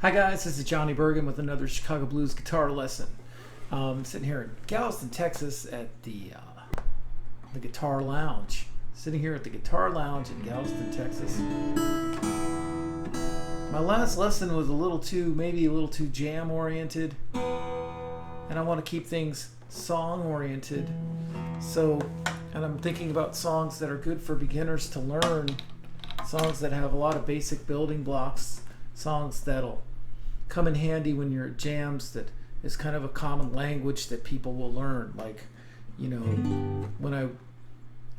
Hi guys, this is Johnny Bergen with another Chicago Blues guitar lesson. I'm sitting here in Galveston, Texas at the Guitar Lounge. Sitting here at the Guitar Lounge in Galveston, Texas. My last lesson was maybe a little too jam oriented, and I want to keep things song oriented. And I'm thinking about songs that are good for beginners to learn, songs that have a lot of basic building blocks, songs that'll come in handy when you're at jams, that is kind of a common language that people will learn. Like, when I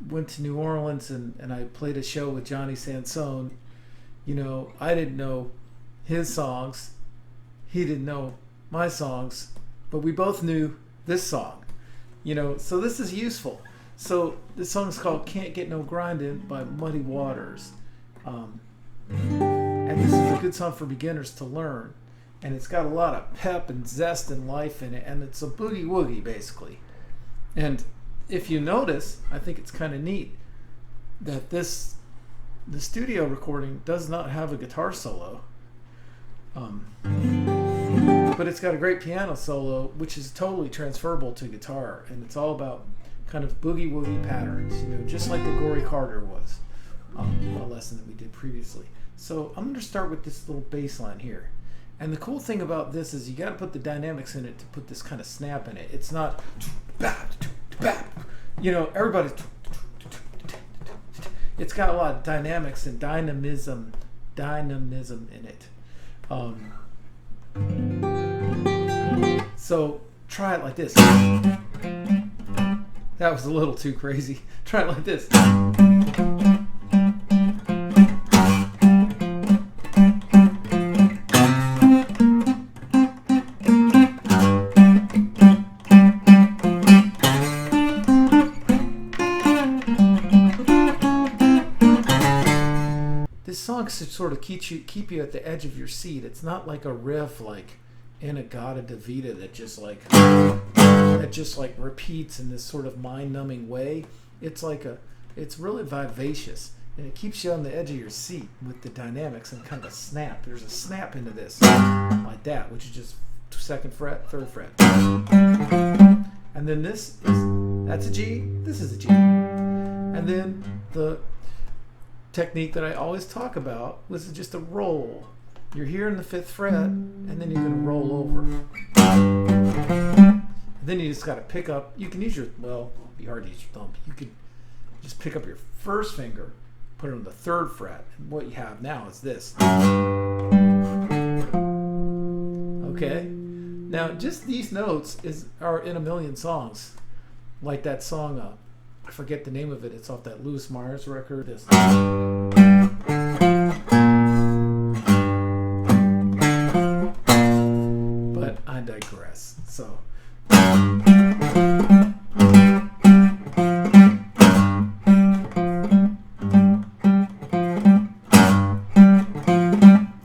went to New Orleans and I played a show with Johnny Sansone, I didn't know his songs, he didn't know my songs, but we both knew this song, so this is useful. So this song is called Can't Get No Grindin by Muddy Waters. And this is a good song for beginners to learn. And it's got a lot of pep and zest and life in it. And it's a boogie woogie, basically. And if you notice, I think it's kind of neat that the studio recording does not have a guitar solo. But it's got a great piano solo, which is totally transferable to guitar. And it's all about kind of boogie woogie patterns, just like the Gory Carter was, a lesson that we did previously. So I'm going to start with this little bass line here. And the cool thing about this is you got to put the dynamics in it to put this kind of snap in it. It's not, everybody's, it's got a lot of dynamics and dynamism in it. So try it like this. That was a little too crazy. Try it like this. This song should sort of keep you at the edge of your seat. It's not like a riff like In-A-Gadda-Da-Vida that just repeats in this sort of mind-numbing way. It's really vivacious, and it keeps you on the edge of your seat with the dynamics and kind of a snap. There's a snap into this like that, which is just 2nd fret, 3rd fret, and then that's a G. This is a G, and then the technique that I always talk about was just a roll. You're here in the 5th fret, and then you're going to roll over. Then you just got to pick up. You can use it'd be hard to use your thumb. You could just pick up your 1st finger, put it on the 3rd fret, and what you have now is this. Okay? Now, just these notes are in a million songs. Like that song, I forget the name of it. It's off that Louis Myers record. This. But I digress. So.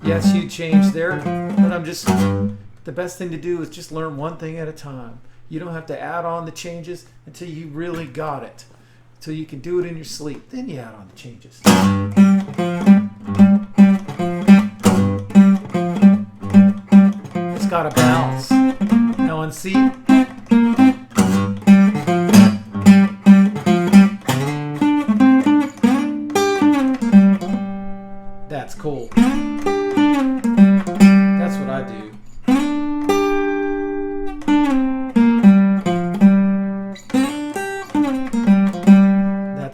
Yes, you changed there, but the best thing to do is just learn one thing at a time. You don't have to add on the changes until you really got it. Until you can do it in your sleep. Then you add on the changes. It's got a bounce. Now on C. That's cool. That's what I do.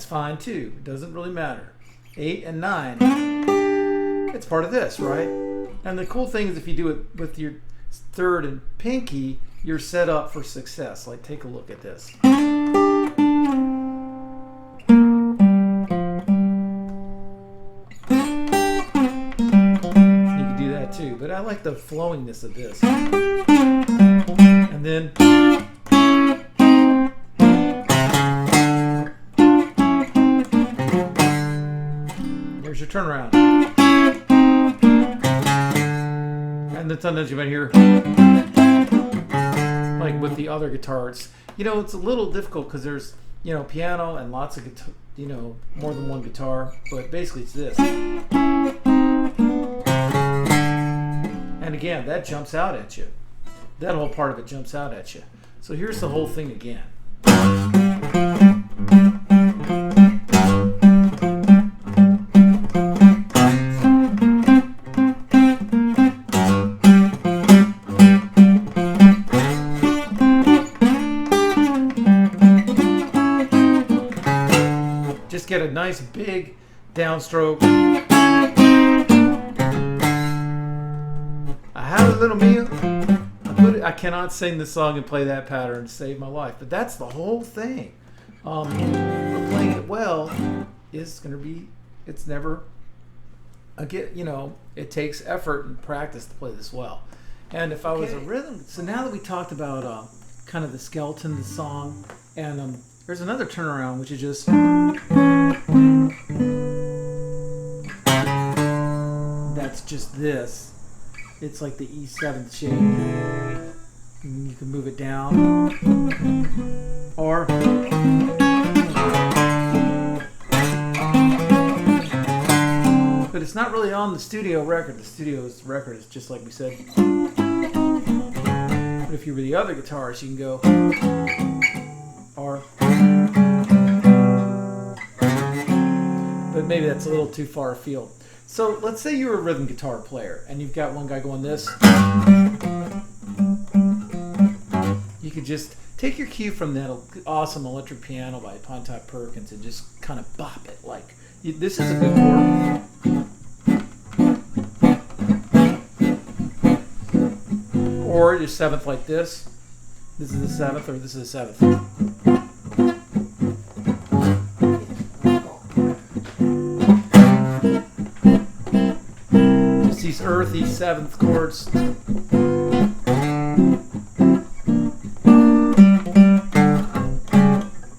Fine too. It doesn't really matter. 8 and 9. It's part of this, right? And the cool thing is if you do it with your 3rd and pinky, you're set up for success. Like, take a look at this. You can do that too, but I like the flowingness of this. And then your turnaround. And then sometimes you might hear, like with the other guitars, it's a little difficult because there's, piano and lots of guitar, more than one guitar, but basically it's this. And again, that jumps out at you. That whole part of it jumps out at you. So here's the whole thing again. Just get a nice big downstroke. I had a little meal. I cannot sing the song and play that pattern to save my life, but that's the whole thing. Playing it well is going to be, it's never, it takes effort and practice to play this well. And if I was a rhythm, so now that we talked about kind of the skeleton of the song, and there's another turnaround, which is just, that's just this. It's like the E7th shape. You can move it down, or but it's not really on the studio record. The studio's record is just like we said. But if you were the other guitarist, you can go or. But maybe that's a little too far afield. So let's say you're a rhythm guitar player and you've got one guy going this. You could just take your cue from that awesome electric piano by Pontopp Perkins and just kind of bop it like this is a good chord. Or your seventh like this. This is the seventh, or this is the seventh. These earthy seventh chords.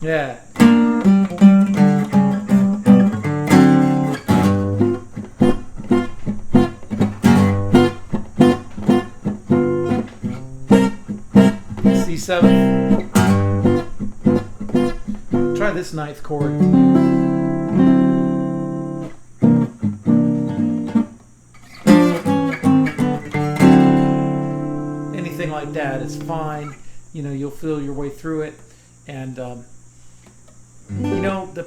Yeah. C7. Try this ninth chord. Like that is fine. You'll feel your way through it, and the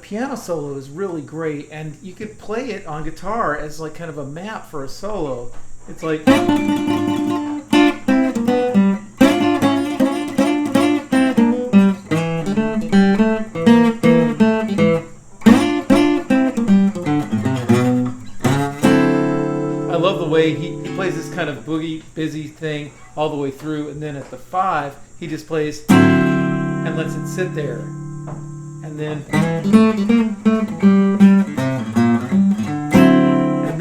piano solo is really great, and you could play it on guitar as like kind of a map for a solo. It's like I love the way he plays this kind of boogie busy thing all the way through, and then at the 5 he just plays and lets it sit there, and then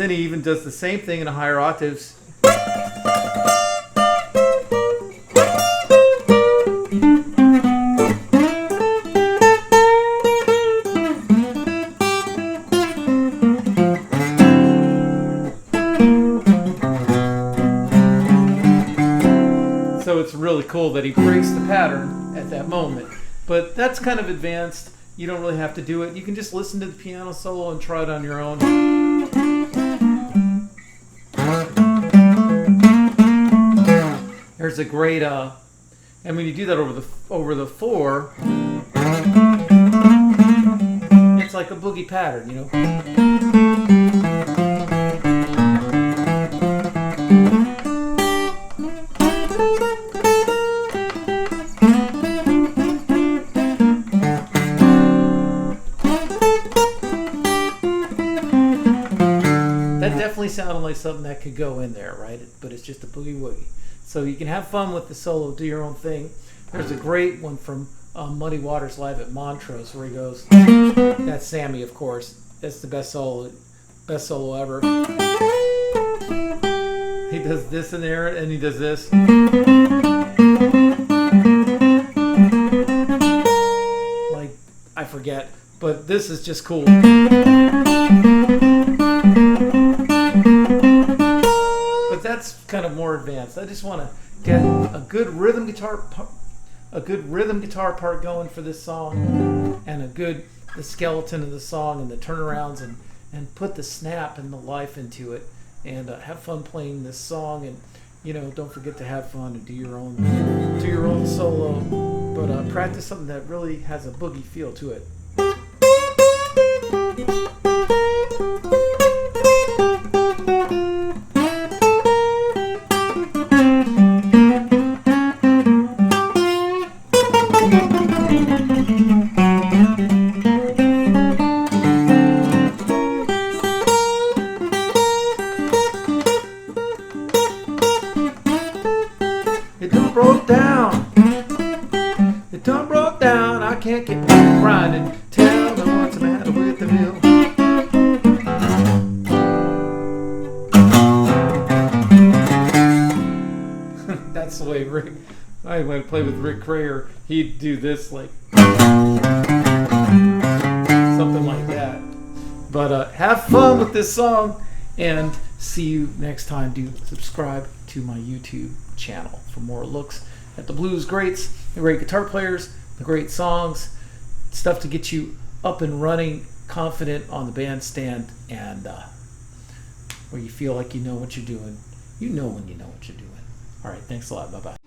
he even does the same thing in a higher octaves. So it's really cool that he breaks the pattern at that moment. But that's kind of advanced. You don't really have to do it. You can just listen to the piano solo and try it on your own. There's a great, and when you do that over the 4, it's like a boogie pattern, That definitely sounded like something that could go in there, right? But it's just a boogie woogie. So you can have fun with the solo, do your own thing. There's a great one from Muddy Waters Live at Montrose where he goes, that's Sammy, of course. That's the best solo ever. He does this in there, and he does this. Like, I forget, but this is just cool. But that's kind of more advanced. I just want to get a good rhythm guitar part going for this song, and the skeleton of the song and the turnarounds, and put the snap and the life into it, and have fun playing this song. And don't forget to have fun and do your own solo, but practice something that really has a boogie feel to it. It done broke down. It done broke down. I can't get grinding. Tell me what's the matter with the mill. That's the way Rick. I went to play with Rick Crayer. He'd do this like something like that. But have fun with this song, and see you next time. Do subscribe to my YouTube channel for more looks at the blues greats, the great guitar players, the great songs, stuff to get you up and running, confident on the bandstand, and where you feel like you know what you're doing. You know when you know what you're doing. All right, thanks a lot. Bye-bye.